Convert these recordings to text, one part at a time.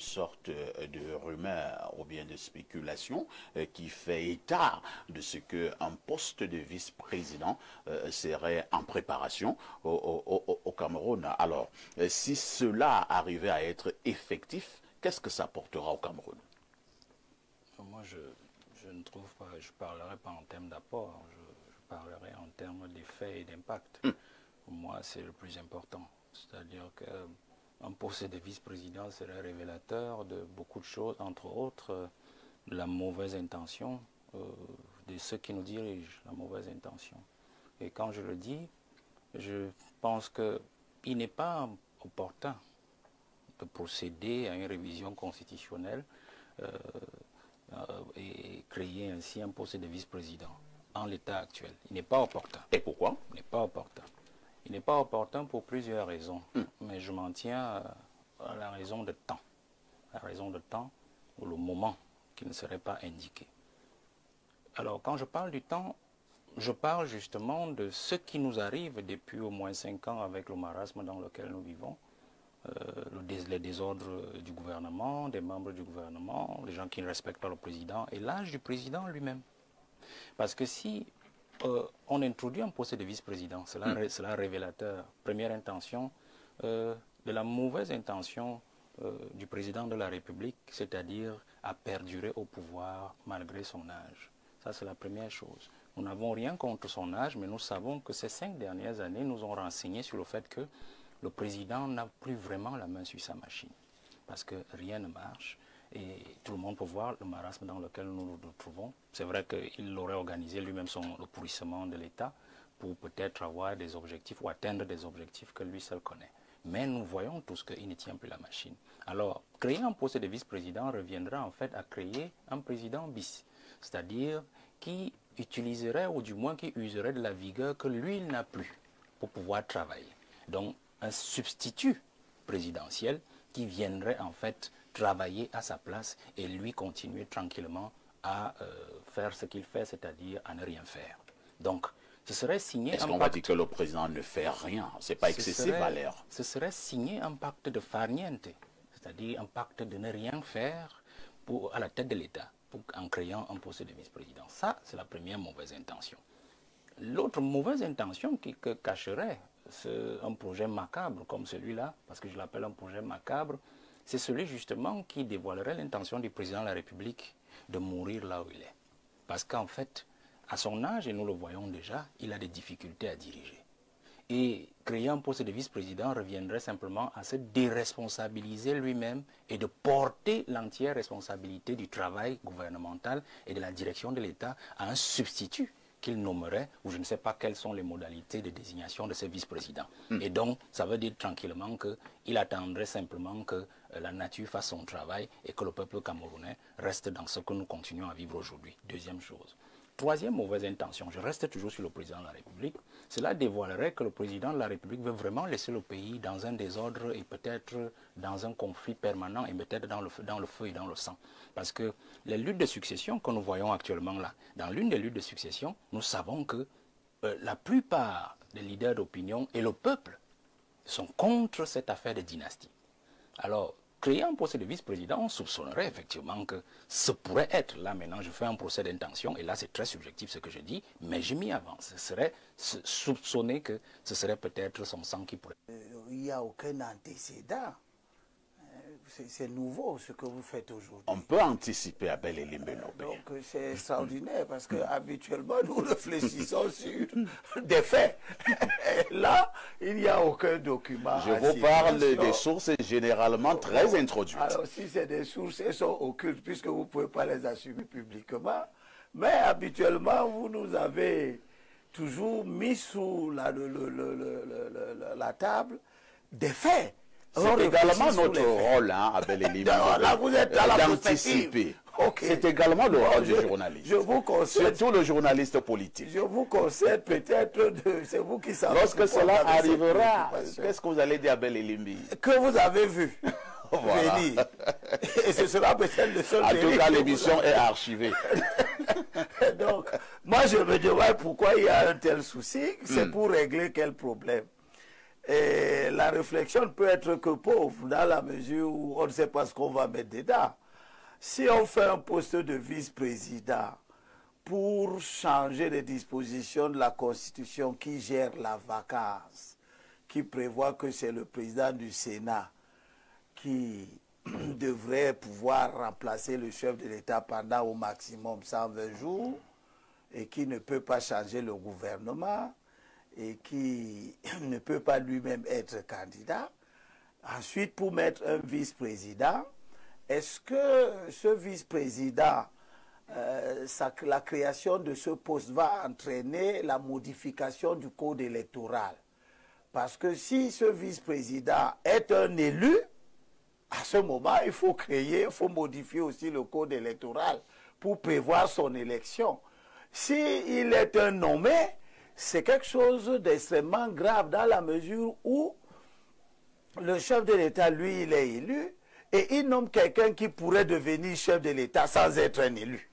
sorte de rumeur ou bien de spéculation qui fait état de ce qu'un poste de vice-président serait en préparation au Cameroun. Alors, si cela arrivait à être effectif, qu'est-ce que ça portera au Cameroun? Moi, je ne trouve pas, je ne parlerai pas en termes d'apport, je parlerai en termes d'effet et d'impact. Pour moi, c'est le plus important. C'est-à-dire qu'un poste de vice-président serait révélateur de beaucoup de choses, entre autres la mauvaise intention de ceux qui nous dirigent, la mauvaise intention. Et quand je le dis, je pense qu'il n'est pas opportun de procéder à une révision constitutionnelle et créer ainsi un poste de vice-président en l'état actuel. Il n'est pas opportun. Et pourquoi? Il n'est pas opportun. Il n'est pas opportun pour plusieurs raisons, mais je m'en tiens à la raison de temps. La raison de temps ou le moment qui ne serait pas indiqué. Alors, quand je parle du temps, je parle justement de ce qui nous arrive depuis au moins 5 ans avec le marasme dans lequel nous vivons, les désordres du gouvernement, des membres du gouvernement, les gens qui ne respectent pas le président et l'âge du président lui-même. Parce que si on introduit un poste de vice-président, cela révélateur, première intention, de la mauvaise intention du président de la République, c'est-à-dire à perdurer au pouvoir malgré son âge. Ça, c'est la première chose. Nous n'avons rien contre son âge, mais nous savons que ces 5 dernières années nous ont renseigné sur le fait que le président n'a plus vraiment la main sur sa machine. Parce que rien ne marche. Et tout le monde peut voir le marasme dans lequel nous nous trouvons. C'est vrai qu'il aurait organisé lui-même le pourrissement de l'État pour peut-être avoir des objectifs ou atteindre des objectifs que lui seul connaît. Mais nous voyons tous qu'il ne tient plus la machine. Alors, créer un poste de vice-président reviendra en fait à créer un président bis. C'est-à-dire qui utiliserait ou du moins qui userait de la vigueur que lui il n'a plus pour pouvoir travailler. Donc, un substitut présidentiel qui viendrait en fait travailler à sa place et lui continuer tranquillement à faire ce qu'il fait, c'est-à-dire à ne rien faire. Donc, ce serait signé un pacte... Est-ce qu'on va dire que le président ne fait rien? C'est pas excessif à l'air. Ce serait signer un pacte de farniente, c'est-à-dire un pacte de ne rien faire à la tête de l'État, en créant un poste de vice-président. Ça, c'est la première mauvaise intention. L'autre mauvaise intention que cacherait un projet macabre comme celui-là, parce que je l'appelle un projet macabre, c'est celui justement qui dévoilerait l'intention du président de la République de mourir là où il est. Parce qu'en fait, à son âge, et nous le voyons déjà, il a des difficultés à diriger. Et créer un poste de vice-président reviendrait simplement à se déresponsabiliser lui-même et de porter l'entière responsabilité du travail gouvernemental et de la direction de l'État à un substitut qu'il nommerait, ou je ne sais pas quelles sont les modalités de désignation de ce vice-président. Et donc, ça veut dire tranquillement qu'il attendrait simplement que la nature fasse son travail et que le peuple camerounais reste dans ce que nous continuons à vivre aujourd'hui. Deuxième chose. Troisième mauvaise intention, je reste toujours sur le président de la République, cela dévoilerait que le président de la République veut vraiment laisser le pays dans un désordre et peut-être dans un conflit permanent et peut-être dans le feu et dans le sang. Parce que les luttes de succession que nous voyons actuellement là, dans l'une des luttes de succession, nous savons que la plupart des leaders d'opinion et le peuple sont contre cette affaire de dynastie. Alors, créer un poste de vice-président, on soupçonnerait effectivement que ce pourrait être, là maintenant je fais un procès d'intention, et là c'est très subjectif ce que je dis, mais je m'y avance. Ce serait soupçonner que ce serait peut-être son sang qui pourrait... Il n'y a aucun antécédent. C'est nouveau ce que vous faites aujourd'hui. On peut anticiper Abel Elimbeno. Donc c'est extraordinaire parce que habituellement nous réfléchissons sur des faits. Et là, il n'y a aucun document. Je vous parle des sources généralement très introduites. Alors si c'est des sources, elles sont occultes puisque vous ne pouvez pas les assumer publiquement. Mais habituellement, vous nous avez toujours mis sous la table des faits. C'est également notre rôle, hein, Abel Elimbeno, d'anticiper. Okay. C'est également le rôle du journaliste. Je vous conseille. Surtout le journaliste politique. Je vous conseille peut-être c'est vous qui savez. Lorsque cela arrivera, qu'est-ce que vous allez dire à Abel Elimbi? Que vous avez vu. Voilà. Venir. Et ce sera peut-être le seul. En tout cas, l'émission est archivée. Donc, moi je me demande pourquoi il y a un tel souci. C'est pour régler quel problème? Et la réflexion ne peut être que pauvre, dans la mesure où on ne sait pas ce qu'on va mettre dedans. Si on fait un poste de vice-président pour changer les dispositions de la Constitution qui gère la vacance, qui prévoit que c'est le président du Sénat qui devrait pouvoir remplacer le chef de l'État pendant au maximum 120 jours et qui ne peut pas changer le gouvernement et qui ne peut pas lui-même être candidat. Ensuite, pour mettre un vice-président, est-ce que ce vice-président, la création de ce poste va entraîner la modification du code électoral? Parce que si ce vice-président est un élu, à ce moment, il faut modifier aussi le code électoral pour prévoir son élection. S'il est un nommé, c'est quelque chose d'extrêmement grave dans la mesure où le chef de l'État, lui, il est élu et il nomme quelqu'un qui pourrait devenir chef de l'État sans être un élu.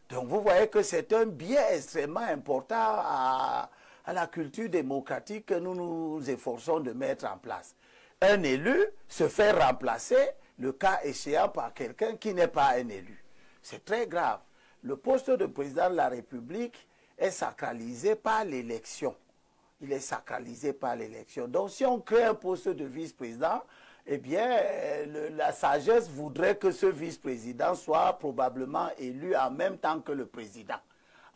Donc vous voyez que c'est un biais extrêmement important à la culture démocratique que nous nous efforçons de mettre en place. Un élu se fait remplacer, le cas échéant, par quelqu'un qui n'est pas un élu. C'est très grave. Le poste de président de la République est sacralisé par l'élection. Il est sacralisé par l'élection. Donc si on crée un poste de vice-président, eh bien, la sagesse voudrait que ce vice-président soit probablement élu en même temps que le président.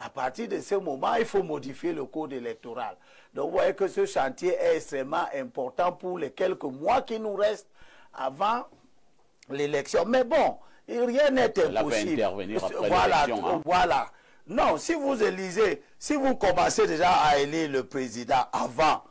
À partir de ce moment, il faut modifier le code électoral. Donc, vous voyez que ce chantier est extrêmement important pour les quelques mois qui nous restent avant l'élection. Mais bon, rien n'est impossible. Intervenir après voilà, l'élection. voilà. Non, si vous élisez, si vous commencez déjà à élire le président avant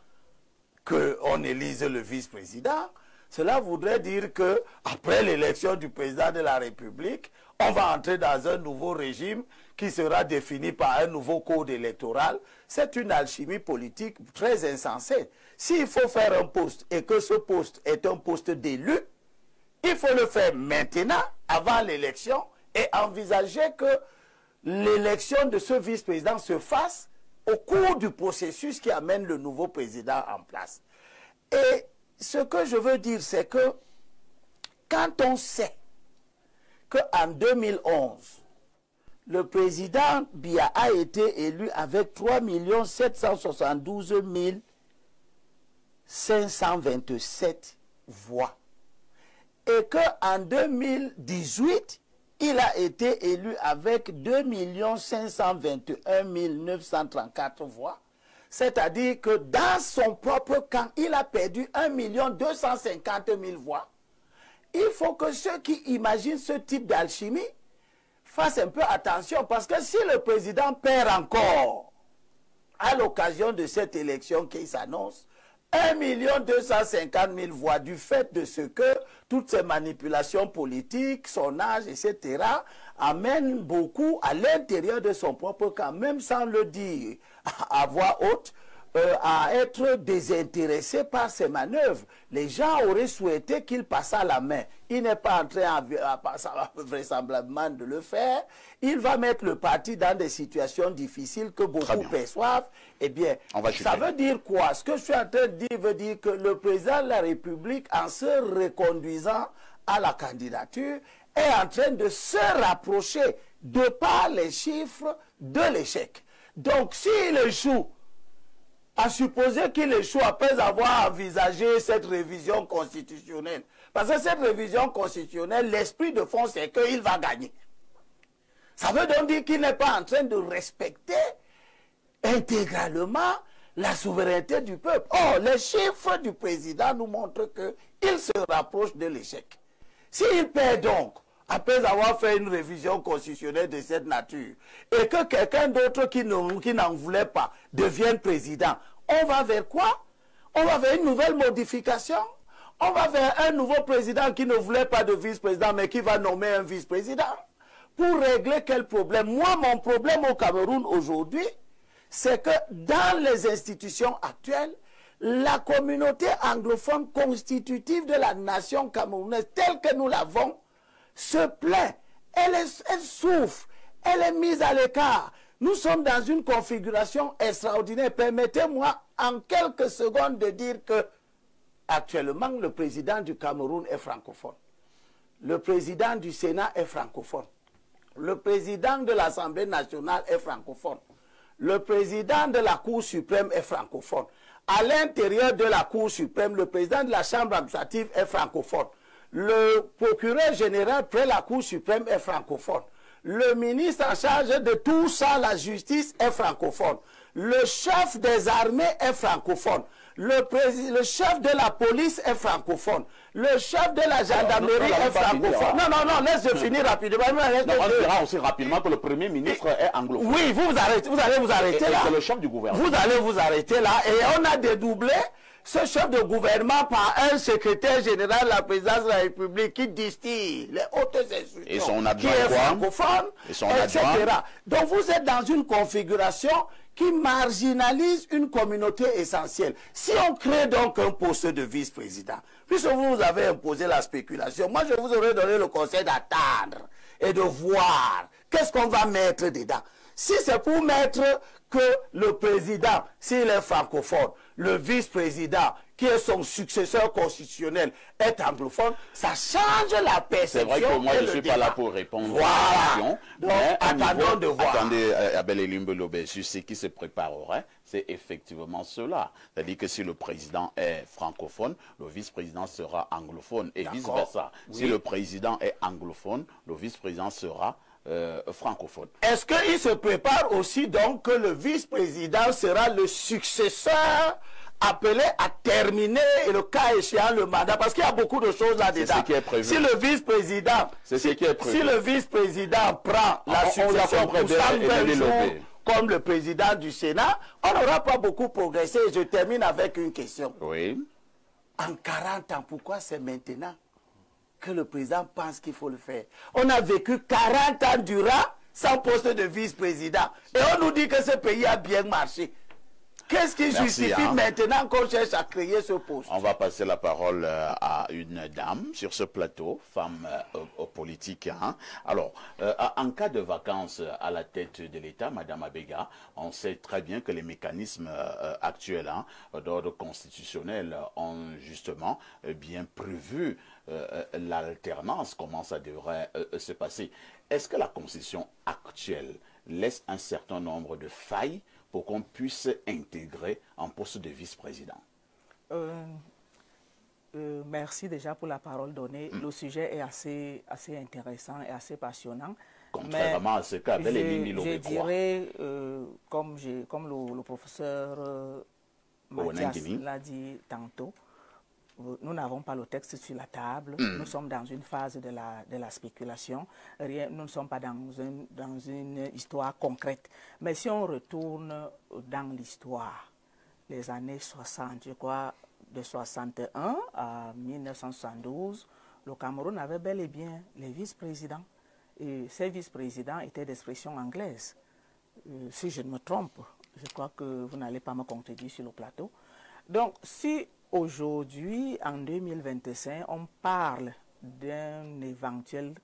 qu'on élise le vice-président, cela voudrait dire que après l'élection du président de la République, on va entrer dans un nouveau régime qui sera défini par un nouveau code électoral. C'est une alchimie politique très insensée. S'il faut faire un poste et que ce poste est un poste d'élu, il faut le faire maintenant, avant l'élection, et envisager que l'élection de ce vice-président se fasse au cours du processus qui amène le nouveau président en place. Et ce que je veux dire, c'est que quand on sait qu'en 2011, le président Biya a été élu avec 3 772 527 voix et qu'en 2018, il a été élu avec 2 521 934 voix. C'est-à-dire que dans son propre camp, il a perdu 1 250 000 voix. Il faut que ceux qui imaginent ce type d'alchimie fassent un peu attention, parce que si le président perd encore à l'occasion de cette élection qui s'annonce, 1 250 000 voix du fait de ce que toutes ces manipulations politiques, son âge, etc., amènent beaucoup à l'intérieur de son propre camp, même sans le dire à voix haute, à être désintéressé par ces manœuvres. Les gens auraient souhaité qu'il passe à la main. Il n'est pas en train vraisemblablement de le faire. Il va mettre le parti dans des situations difficiles que beaucoup perçoivent. Eh bien, ça veut dire quoi? Ce que je suis en train de dire veut dire que le président de la République, en se reconduisant à la candidature, est en train de se rapprocher, de par les chiffres, de l'échec. Donc, s'il échoue, à supposer qu'il échoue après avoir envisagé cette révision constitutionnelle. Parce que cette révision constitutionnelle, l'esprit de fond, c'est qu'il va gagner. Ça veut donc dire qu'il n'est pas en train de respecter intégralement la souveraineté du peuple. Or, les chiffres du président nous montrent qu'il se rapproche de l'échec. S'il perd donc, après avoir fait une révision constitutionnelle de cette nature, et que quelqu'un d'autre qui n'en voulait pas devienne président, on va vers quoi? On va vers une nouvelle modification? On va vers un nouveau président qui ne voulait pas de vice-président, mais qui va nommer un vice-président? Pour régler quel problème? Moi, mon problème au Cameroun aujourd'hui, c'est que dans les institutions actuelles, la communauté anglophone constitutive de la nation camerounaise, telle que nous l'avons, se plaint, elle souffre, elle est mise à l'écart. Nous sommes dans une configuration extraordinaire. Permettez-moi en quelques secondes de dire que actuellement le président du Cameroun est francophone. Le président du Sénat est francophone. Le président de l'Assemblée nationale est francophone. Le président de la Cour suprême est francophone. À l'intérieur de la Cour suprême, le président de la Chambre administrative est francophone. Le procureur général près la Cour suprême est francophone. Le ministre en charge de tout ça, la justice, est francophone. Le chef des armées est francophone. Le chef de la police est francophone. Le chef de la gendarmerie est francophone. Non, laisse-le finir rapidement. On dira aussi rapidement que le Premier ministre est anglophone. Oui, vous allez vous arrêter là. C'est le chef du gouvernement. Vous allez vous arrêter là. Et on a dédoublé ce chef de gouvernement par un secrétaire général de la présidence de la République qui distille les hautes institutions, et son adjoint, qui est francophone, et son etc. adjoint. Donc vous êtes dans une configuration qui marginalise une communauté essentielle. Si on crée donc un poste de vice-président, puisque vous avez imposé la spéculation, moi je vous aurais donné le conseil d'attendre et de voir qu'est-ce qu'on va mettre dedans. Si c'est pour mettre que le président, s'il est francophone, le vice-président, qui est son successeur constitutionnel, est anglophone, ça change la perception. C'est vrai que moi je ne suis débat. pas là pour répondre Voilà. à la question. Donc, attendons de voir. Attendez, Abel Elimbe-Lobé, sur ce qui se préparerait, c'est effectivement cela. C'est-à-dire que si le président est francophone, le vice-président sera anglophone et vice-versa. Oui. Si le président est anglophone, le vice-président sera francophone. Est-ce qu'il se prépare aussi donc que le vice-président sera le successeur appelé à terminer, et le cas échéant, le mandat, parce qu'il y a beaucoup de choses là-dedans. C'est ce qui est prévu. Si le vice-président, si le vice-président prend la succession pour 120 jours, comme le président du Sénat, on n'aura pas beaucoup progressé. Je termine avec une question. Oui. En 40 ans, pourquoi c'est maintenant que le président pense qu'il faut le faire? On a vécu 40 ans durant sans poste de vice-président. Et on nous dit que ce pays a bien marché. Qu'est-ce qui justifie maintenant qu'on cherche à créer ce poste? On va passer la parole à une dame sur ce plateau, femme politique. Alors, en cas de vacances à la tête de l'État, Madame Abega, on sait très bien que les mécanismes actuels d'ordre constitutionnel ont justement bien prévu l'alternance, comment ça devrait se passer. Est-ce que la Constitution actuelle laisse un certain nombre de failles pour qu'on puisse intégrer un poste de vice-président? Merci déjà pour la parole donnée. Le sujet est assez intéressant et assez passionnant. Contrairement à ce qu'avait les je dirais, comme le professeur Mathias l'a dit tantôt, nous n'avons pas le texte sur la table. Nous sommes dans une phase de la spéculation. Nous ne sommes pas dans une histoire concrète. Mais si on retourne dans l'histoire, les années 60, je crois, de 61 à 1972, le Cameroun avait bel et bien les vice-présidents. Et ces vice-présidents étaient d'expression anglaise. Si je ne me trompe, je crois que vous n'allez pas me contredire sur le plateau. Donc, si aujourd'hui, en 2025, on parle d'un éventuel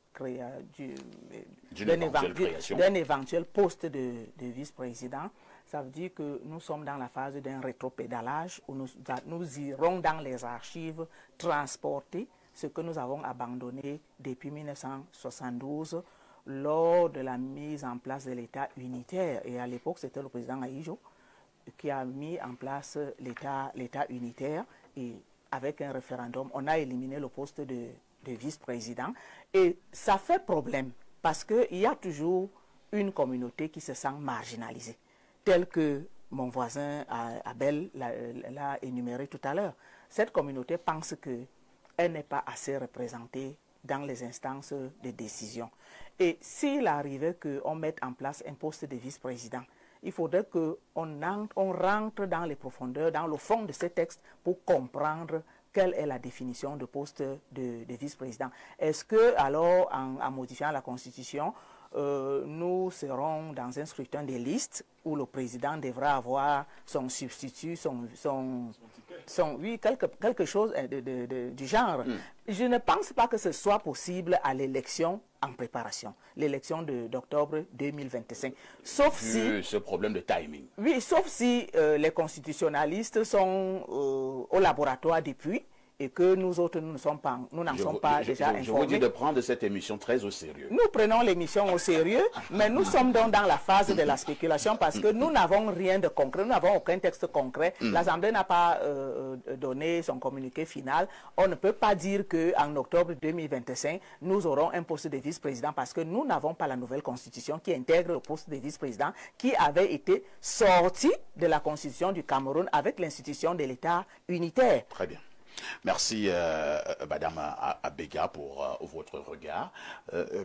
poste de vice-président, ça veut dire que nous sommes dans la phase d'un rétropédalage où nous irons dans les archives transporter ce que nous avons abandonné depuis 1972 lors de la mise en place de l'État unitaire. Et à l'époque, c'était le président Aïjo qui a mis en place l'État unitaire, et avec un référendum, on a éliminé le poste de vice-président. Et ça fait problème parce qu'il y a toujours une communauté qui se sent marginalisée, telle que mon voisin Abel l'a énuméré tout à l'heure. Cette communauté pense qu'elle n'est pas assez représentée dans les instances de décision. Et s'il arrivait qu'on mette en place un poste de vice-président, il faudrait qu'on rentre dans les profondeurs, dans le fond de ces textes pour comprendre quelle est la définition de poste de vice-président. Est-ce que, alors, en modifiant la Constitution, nous serons dans un scrutin des listes où le président devra avoir son substitut, oui, quelque chose du genre. Je ne pense pas que ce soit possible à l'élection en préparation, l'élection d'octobre 2025. Sauf si... ce problème de timing. Oui, sauf si les constitutionnalistes sont au laboratoire depuis et que nous autres, nous n'en sommes pas déjà informés. Je vous dis de prendre cette émission très au sérieux. Nous prenons l'émission au sérieux, mais nous sommes donc dans la phase de la spéculation parce que nous n'avons rien de concret, nous n'avons aucun texte concret. L'Assemblée n'a pas donné son communiqué final. On ne peut pas dire qu'en octobre 2025, nous aurons un poste de vice-président parce que nous n'avons pas la nouvelle constitution qui intègre le poste de vice-président qui avait été sorti de la constitution du Cameroun avec l'institution de l'État unitaire. Très bien. Merci, Madame Abega, pour votre regard.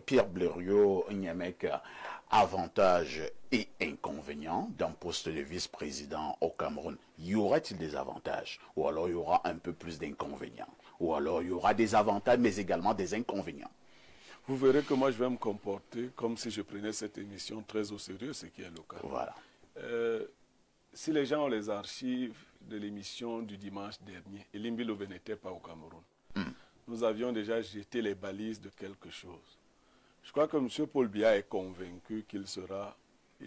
Pierre Blériot-Niamek, avantages et inconvénients d'un poste de vice-président au Cameroun. Y aura-t-il des avantages? Ou alors il y aura un peu plus d'inconvénients? Ou alors il y aura des avantages, mais également des inconvénients? Vous verrez que moi, je vais me comporter comme si je prenais cette émission très au sérieux, ce qui est le cas. Voilà. Si les gens ont les archives de l'émission du dimanche dernier, Elimbi Lobe n'était pas au Cameroun. Nous avions déjà jeté les balises de quelque chose. Je crois que M. Paul Biya est convaincu qu'il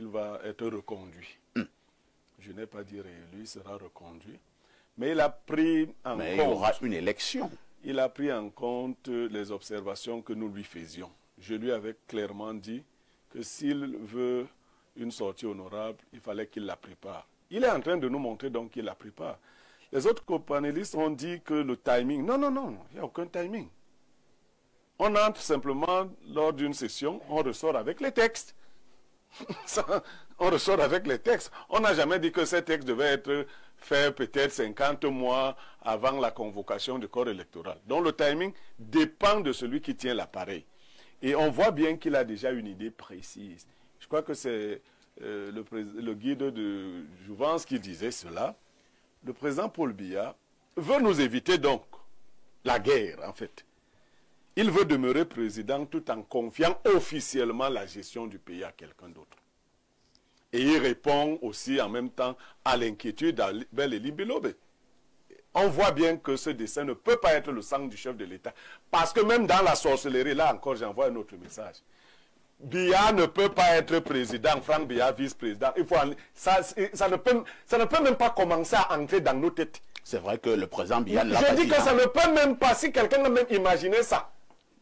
va être reconduit. Je n'ai pas dit réélu, il sera reconduit. Mais il a pris en compte... Mais il y aura une élection. Il a pris en compte les observations que nous lui faisions. Je lui avais clairement dit que s'il veut une sortie honorable, il fallait qu'il la prépare. Il est en train de nous montrer donc qu'il la prépare. Les autres co-panélistes ont dit que le timing... Non, il n'y a aucun timing. On entre simplement lors d'une session, on ressort avec les textes. On ressort avec les textes. On n'a jamais dit que ces textes devaient être faits peut-être 50 mois avant la convocation du corps électoral. Donc le timing dépend de celui qui tient l'appareil. Et on voit bien qu'il a déjà une idée précise. Je crois que c'est le guide de Jouvence qui disait cela. Le président Paul Biya veut nous éviter donc la guerre, en fait. Il veut demeurer président tout en confiant officiellement la gestion du pays à quelqu'un d'autre. Et il répond aussi en même temps à l'inquiétude d'Abel Elimbi Lobe. On voit bien que ce dessin ne peut pas être le sang du chef de l'État. Parce que même dans la sorcellerie, là encore j'envoie un autre message. Biya ne peut pas être président, Franck Biya vice-président. Ça ne peut même pas commencer à entrer dans nos têtes. C'est vrai que le président Biya l'a pas dit. Je dis que ça ne peut même pas, si quelqu'un a même imaginé ça.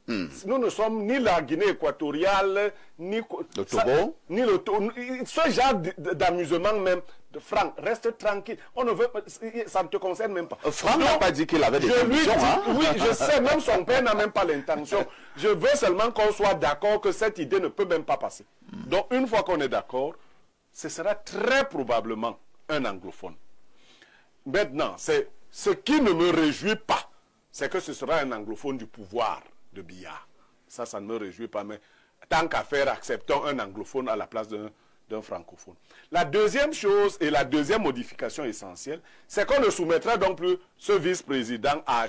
Nous ne sommes ni la Guinée équatoriale, ni le Togo. Ni le Togo. Ce genre d'amusement même, Franck, reste tranquille. On ne veut, ça ne te concerne même pas. Franck n'a pas dit qu'il avait des ambitions. Oui, je sais, même son père n'a même pas l'intention. Je veux seulement qu'on soit d'accord que cette idée ne peut même pas passer. Donc, une fois qu'on est d'accord, ce sera très probablement un anglophone. Maintenant, ce qui ne me réjouit pas, c'est que ce sera un anglophone du pouvoir de Biya. Ça ne me réjouit pas, mais tant qu'à faire, acceptons un anglophone à la place d'un francophone. La deuxième chose et la deuxième modification essentielle, c'est qu'on ne soumettra donc plus ce vice-président à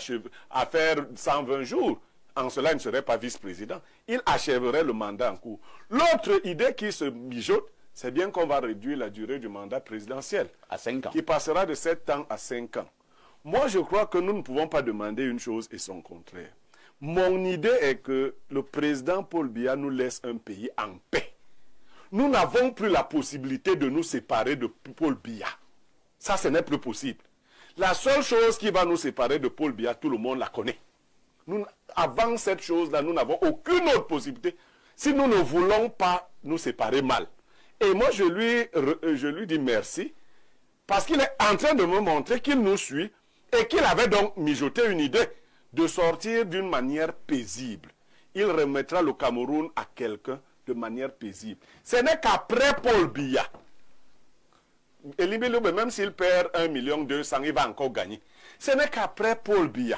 faire 120 jours. En cela, il ne serait pas vice-président. Il achèverait le mandat en cours. L'autre idée qui se mijote, c'est bien qu'on va réduire la durée du mandat présidentiel. À 5 ans. Qui passera de 7 ans à 5 ans. Moi, je crois que nous ne pouvons pas demander une chose et son contraire. Mon idée est que le président Paul Biya nous laisse un pays en paix. Nous n'avons plus la possibilité de nous séparer de Paul Biya. Ça, ce n'est plus possible. La seule chose qui va nous séparer de Paul Biya, tout le monde la connaît. Avant cette chose-là, nous n'avons aucune autre possibilité si nous ne voulons pas nous séparer mal. Et moi, je lui dis merci parce qu'il est en train de me montrer qu'il nous suit et qu'il avait donc mijoté une idée de sortir d'une manière paisible. Il remettra le Cameroun à quelqu'un de manière paisible. Ce n'est qu'après Paul Biya. Elimbi Lobe, même s'il perd 1,2 million, il va encore gagner. Ce n'est qu'après Paul Biya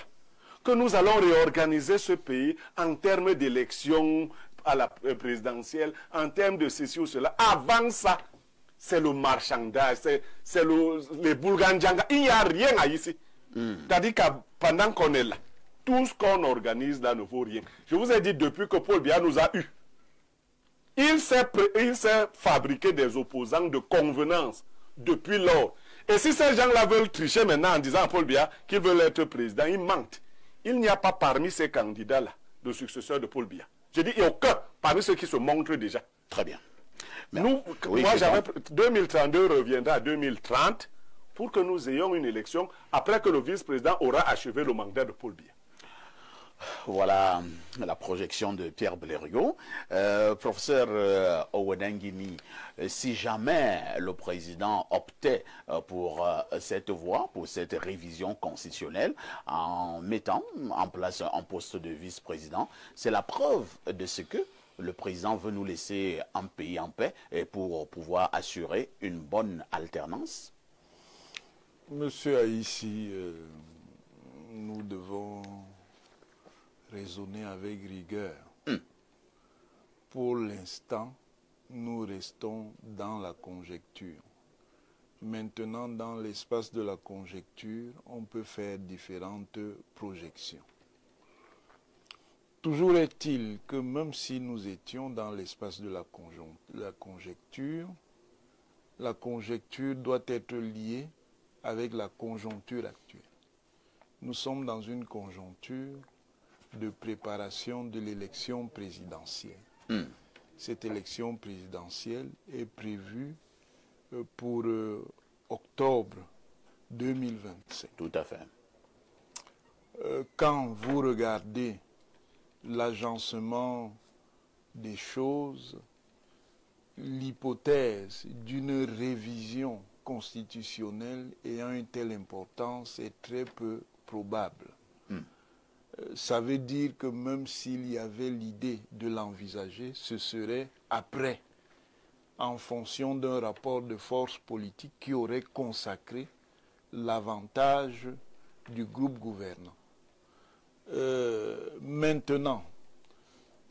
que nous allons réorganiser ce pays en termes d'élections à la présidentielle, en termes de ceci ou cela. Avant ça, c'est le marchandage, c'est les boulganjanga. Il n'y a rien à ici. C'est-à-dire que pendant qu'on est là, tout ce qu'on organise là ne vaut rien. Je vous ai dit depuis que Paul Biya nous a eu. Il s'est fabriqué des opposants de convenance depuis lors. Et si ces gens-là veulent tricher maintenant en disant à Paul Biya qu'ils veulent être président, ils mentent. Il n'y a pas parmi ces candidats-là de successeurs de Paul Biya. Je dis, il n'y a aucun parmi ceux qui se montrent déjà. Très bien. Nous, Oui, moi, 2032 reviendra à 2030 pour que nous ayons une élection après que le vice-président aura achevé le mandat de Paul Biya. Voilà la projection de Pierre Blériot. Professeur Owodangini, si jamais le président optait pour cette voie, pour cette révision constitutionnelle, en mettant en place un poste de vice-président, c'est la preuve de ce que le président veut nous laisser un pays en paix et pour pouvoir assurer une bonne alternance. Monsieur Haïssi, nous devons raisonner avec rigueur. Pour l'instant, nous restons dans la conjecture. Maintenant, dans l'espace de la conjecture, on peut faire différentes projections. Toujours est-il que même si nous étions dans l'espace de la conjecture doit être liée avec la conjoncture actuelle. Nous sommes dans une conjoncture de préparation de l'élection présidentielle. Cette élection présidentielle est prévue pour octobre 2027. Tout à fait. Quand vous regardez l'agencement des choses, l'hypothèse d'une révision constitutionnelle ayant une telle importance est très peu probable. Ça veut dire que même s'il y avait l'idée de l'envisager, ce serait après, en fonction d'un rapport de force politique qui aurait consacré l'avantage du groupe gouvernant. Maintenant,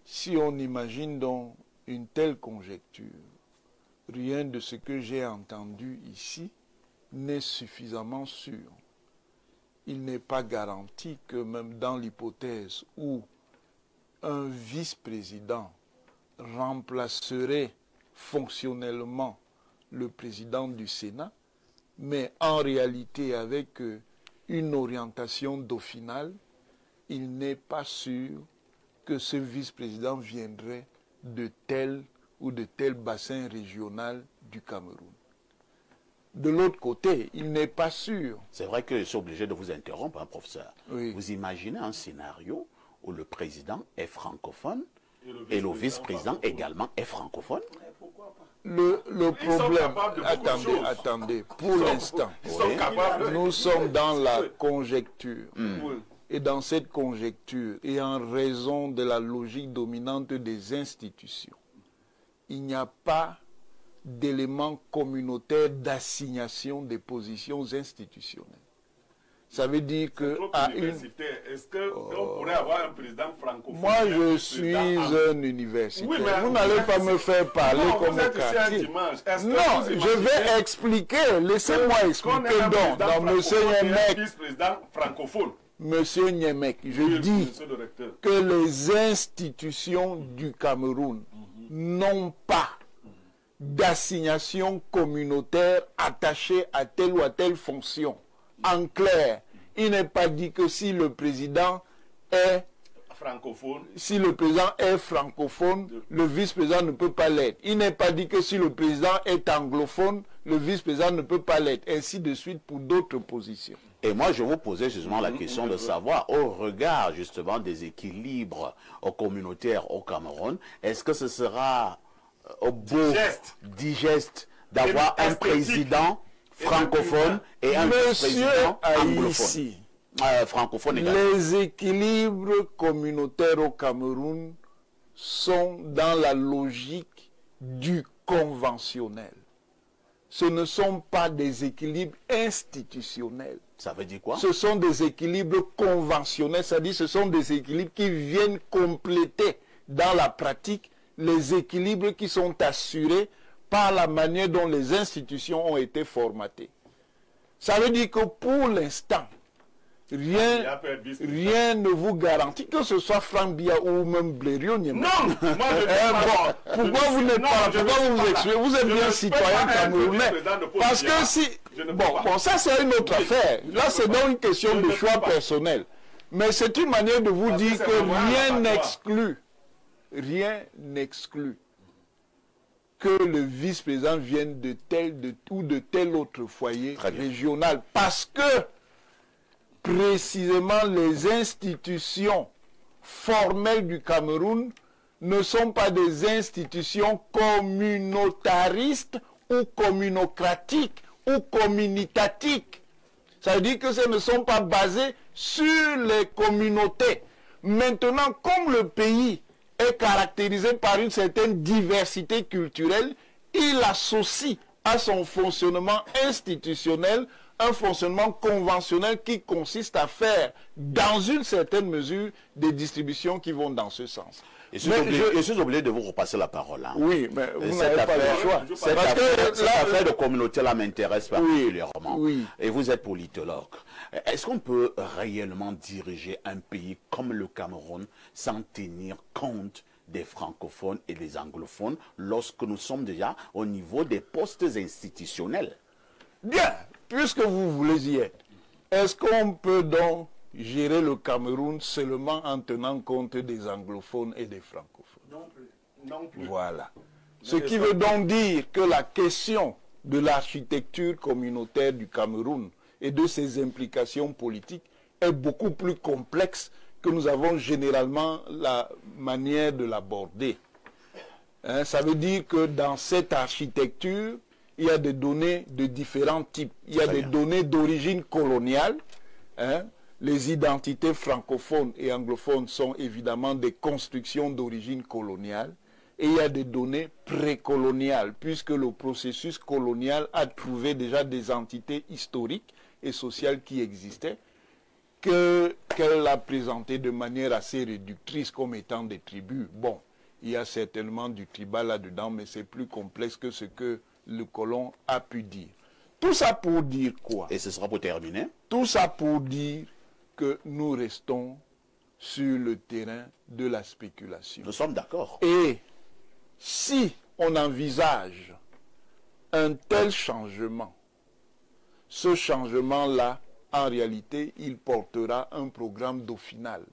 si on imagine donc une telle conjecture, rien de ce que j'ai entendu ici n'est suffisamment sûr. Il n'est pas garanti que même dans l'hypothèse où un vice-président remplacerait fonctionnellement le président du Sénat, mais en réalité avec une orientation dauphинale, il n'est pas sûr que ce vice-président viendrait de tel ou de tel bassin régional du Cameroun. De l'autre côté, il n'est pas sûr. C'est vrai que je suis obligé de vous interrompre, hein, professeur. Oui. Vous imaginez un scénario où le président est francophone et le vice-président également est francophone? Le problème, attendez, pour l'instant, nous sommes dans la conjecture. Et dans cette conjecture, et en raison de la logique dominante des institutions, il n'y a pas d'éléments communautaires d'assignation des positions institutionnelles. Ça veut dire que est-ce qu'on pourrait avoir un président francophone? Moi, je suis un universitaire. Oui, vous n'allez pas me faire parler comme un quartier. Non, je vais expliquer. Laissez-moi expliquer donc. Dans Monsieur Niemek, Monsieur Niemek, je dis que les institutions du Cameroun n'ont pas d'assignation communautaire attachée à telle ou à telle fonction. En clair, il n'est pas dit que si le président est francophone, le vice-président ne peut pas l'être. Il n'est pas dit que si le président est anglophone, le vice-président ne peut pas l'être. Ainsi de suite pour d'autres positions. Et moi, je vous posais justement la question de savoir, au regard justement des équilibres communautaires au Cameroun, est-ce que ce sera digeste d'avoir un président francophone et un vice-président anglophone. Francophone également. Les équilibres communautaires au Cameroun sont dans la logique du conventionnel. Ce ne sont pas des équilibres institutionnels. Ça veut dire quoi? Ce sont des équilibres conventionnels, c'est-à-dire ce sont des équilibres qui viennent compléter dans la pratique les équilibres qui sont assurés par la manière dont les institutions ont été formatées. Ça veut dire que pour l'instant, rien ne vous garantit que ce soit Franck Biya ou même Blériot. Non, moi je pourquoi vous n'êtes pas, pourquoi vous exprimez? Vous êtes bien citoyen camerounais. Parce que si, bon, ça c'est une autre affaire. Là c'est donc une question de choix personnel. Mais c'est une manière de vous dire que rien n'exclut que le vice-président vienne de tel autre foyer régional. Parce que précisément les institutions formelles du Cameroun ne sont pas des institutions communautaristes ou communocratiques ou communitatiques. Ça veut dire que ce ne sont pas basés sur les communautés. Maintenant, comme le pays est caractérisé par une certaine diversité culturelle, il associe à son fonctionnement institutionnel un fonctionnement conventionnel qui consiste à faire, dans une certaine mesure, des distributions qui vont dans ce sens. Je suis obligé de vous repasser la parole. Hein. Oui, mais vous n'avez pas le choix. Cette affaire de communauté-là m'intéresse particulièrement. Oui. Et vous êtes politologue. Est-ce qu'on peut réellement diriger un pays comme le Cameroun sans tenir compte des francophones et des anglophones lorsque nous sommes déjà au niveau des postes institutionnels? Bien, puisque vous voulez y être, est-ce qu'on peut donc gérer le Cameroun seulement en tenant compte des anglophones et des francophones? Non plus. Non plus. Voilà. Ce qui veut donc dire que la question de l'architecture communautaire du Cameroun et de ses implications politiques est beaucoup plus complexe que nous avons généralement la manière de l'aborder. Hein, ça veut dire que dans cette architecture, il y a des données de différents types. Il y a des données d'origine coloniale. Hein, les identités francophones et anglophones sont évidemment des constructions d'origine coloniale. Et il y a des données précoloniales, puisque le processus colonial a trouvé déjà des entités historiques et sociales qui existaient, qu'elle a présentées de manière assez réductrice comme étant des tribus. Bon, il y a certainement du tribal là-dedans, mais c'est plus complexe que ce que le colon a pu dire. Tout ça pour dire quoi? Et ce sera pour terminer. Tout ça pour dire que nous restons sur le terrain de la spéculation. Nous sommes d'accord. Et si on envisage un tel changement, ce changement-là, en réalité, il portera un programme d'au-final.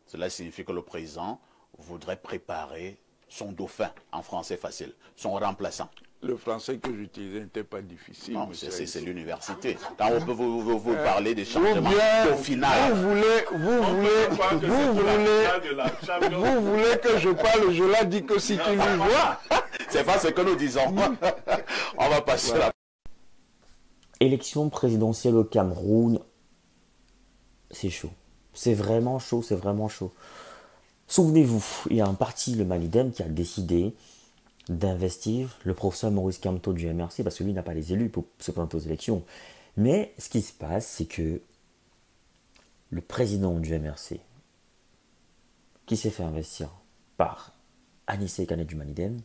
Cela signifie que le président voudrait préparer son dauphin, en français facile, son remplaçant. Le français que j'utilisais n'était pas difficile. Non, c'est l'université. Quand on peut vous parler des changements au final. Vous voulez que je parle, je l'ai dit que si tu lui vois. C'est pas ce que nous disons. On va passer là. Élection présidentielle au Cameroun, c'est chaud. C'est vraiment chaud, c'est vraiment chaud. Souvenez-vous, il y a un parti, le Malidem, qui a décidé d'investir le professeur Maurice Kamto du MRC, parce que lui n'a pas les élus pour se présenter aux élections. Mais ce qui se passe, c'est que le président du MRC, qui s'est fait investir par Anissé Kanet du Malidem,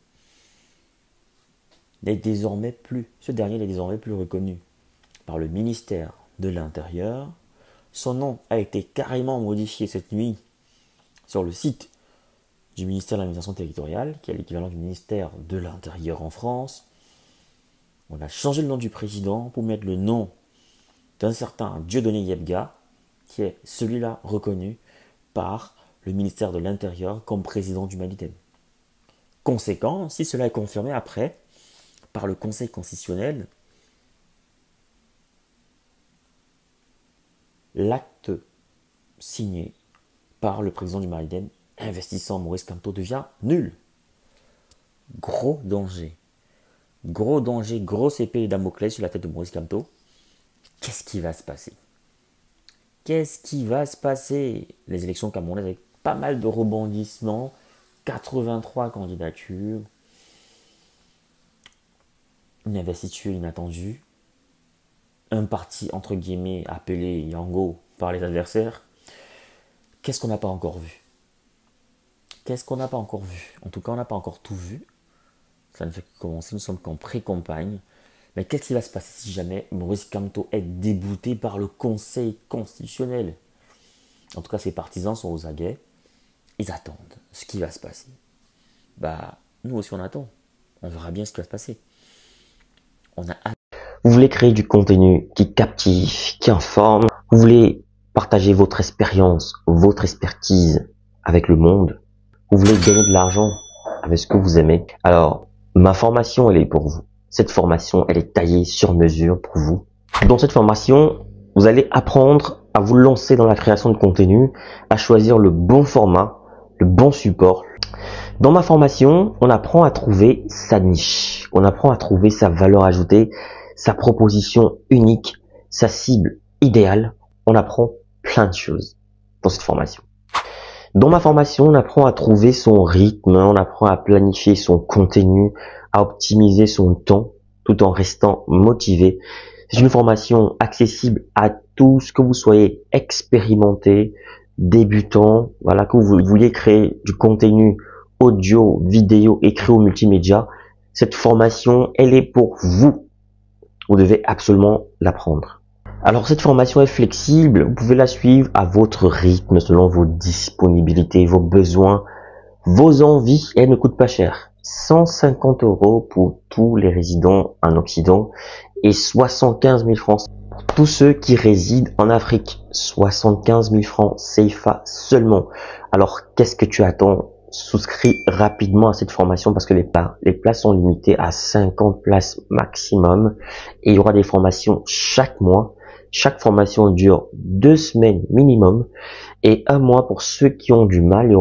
ce dernier n'est désormais plus reconnu par le ministère de l'Intérieur. Son nom a été carrément modifié cette nuit sur le site du ministère de l'administration territoriale, qui est l'équivalent du ministère de l'Intérieur en France. On a changé le nom du président pour mettre le nom d'un certain Dieudonné Yebga, qui est celui-là reconnu par le ministère de l'Intérieur comme président du Malidem. Conséquent, si cela est confirmé après par le Conseil constitutionnel, l'acte signé par le président du Malidem investissant Maurice Kamto devient nul. Gros danger. Gros danger, grosse épée de Damoclès sur la tête de Maurice Kamto. Qu'est-ce qui va se passer? Qu'est-ce qui va se passer? Les élections camerounaises avec pas mal de rebondissements, 83 candidatures, une investiture inattendue, un parti entre guillemets appelé Yango par les adversaires. Qu'est-ce qu'on n'a pas encore vu? Qu'est-ce qu'on n'a pas encore vu? En tout cas, on n'a pas encore tout vu. Ça ne fait que commencer, nous sommes qu'en pré-campagne. Mais qu'est-ce qui va se passer si jamais Maurice Kamto est débouté par le Conseil constitutionnel? En tout cas, ses partisans sont aux aguets. Ils attendent ce qui va se passer. Bah, nous aussi on attend. On verra bien ce qui va se passer. On a hâte. Vous voulez créer du contenu qui captive, qui informe. Vous voulez partager votre expérience, votre expertise avec le monde. Vous voulez gagner de l'argent avec ce que vous aimez. Alors, ma formation, elle est pour vous. Cette formation, elle est taillée sur mesure pour vous. Dans cette formation, vous allez apprendre à vous lancer dans la création de contenu, à choisir le bon format, le bon support. Dans ma formation, on apprend à trouver sa niche. On apprend à trouver sa valeur ajoutée, sa proposition unique, sa cible idéale. On apprend plein de choses dans cette formation. Dans ma formation, on apprend à trouver son rythme, on apprend à planifier son contenu, à optimiser son temps tout en restant motivé. C'est une formation accessible à tous, que vous soyez expérimenté, débutant, voilà, que vous vouliez créer du contenu audio, vidéo, écrit ou multimédia. Cette formation, elle est pour vous. Vous devez absolument l'apprendre. Alors cette formation est flexible, vous pouvez la suivre à votre rythme, selon vos disponibilités, vos besoins, vos envies. Elle ne coûte pas cher. 150 € pour tous les résidents en Occident et 75 000 francs pour tous ceux qui résident en Afrique. 75 000 francs CFA seulement. Alors qu'est-ce que tu attends? Souscris rapidement à cette formation parce que les places sont limitées à 50 places maximum et il y aura des formations chaque mois. Chaque formation dure 2 semaines minimum et 1 mois pour ceux qui ont du mal.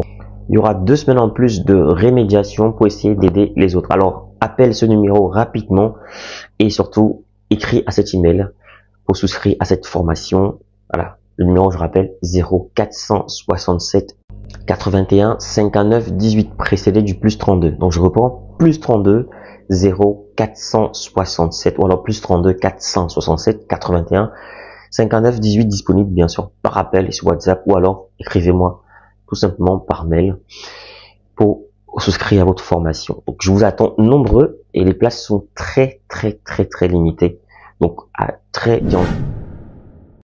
Il y aura 2 semaines en plus de rémédiation pour essayer d'aider les autres. Alors, appelle ce numéro rapidement et surtout, écris à cet email pour souscrire à cette formation. Voilà, le numéro, je rappelle, 0467 81 59 18 précédé du plus 32. Donc, je reprends, plus 32 0467 ou alors plus 32 467 81 59 18 disponible bien sûr par appel et sur WhatsApp ou alors écrivez-moi tout simplement par mail pour souscrire à votre formation. Donc je vous attends nombreux et les places sont très limitées. Donc à très bientôt.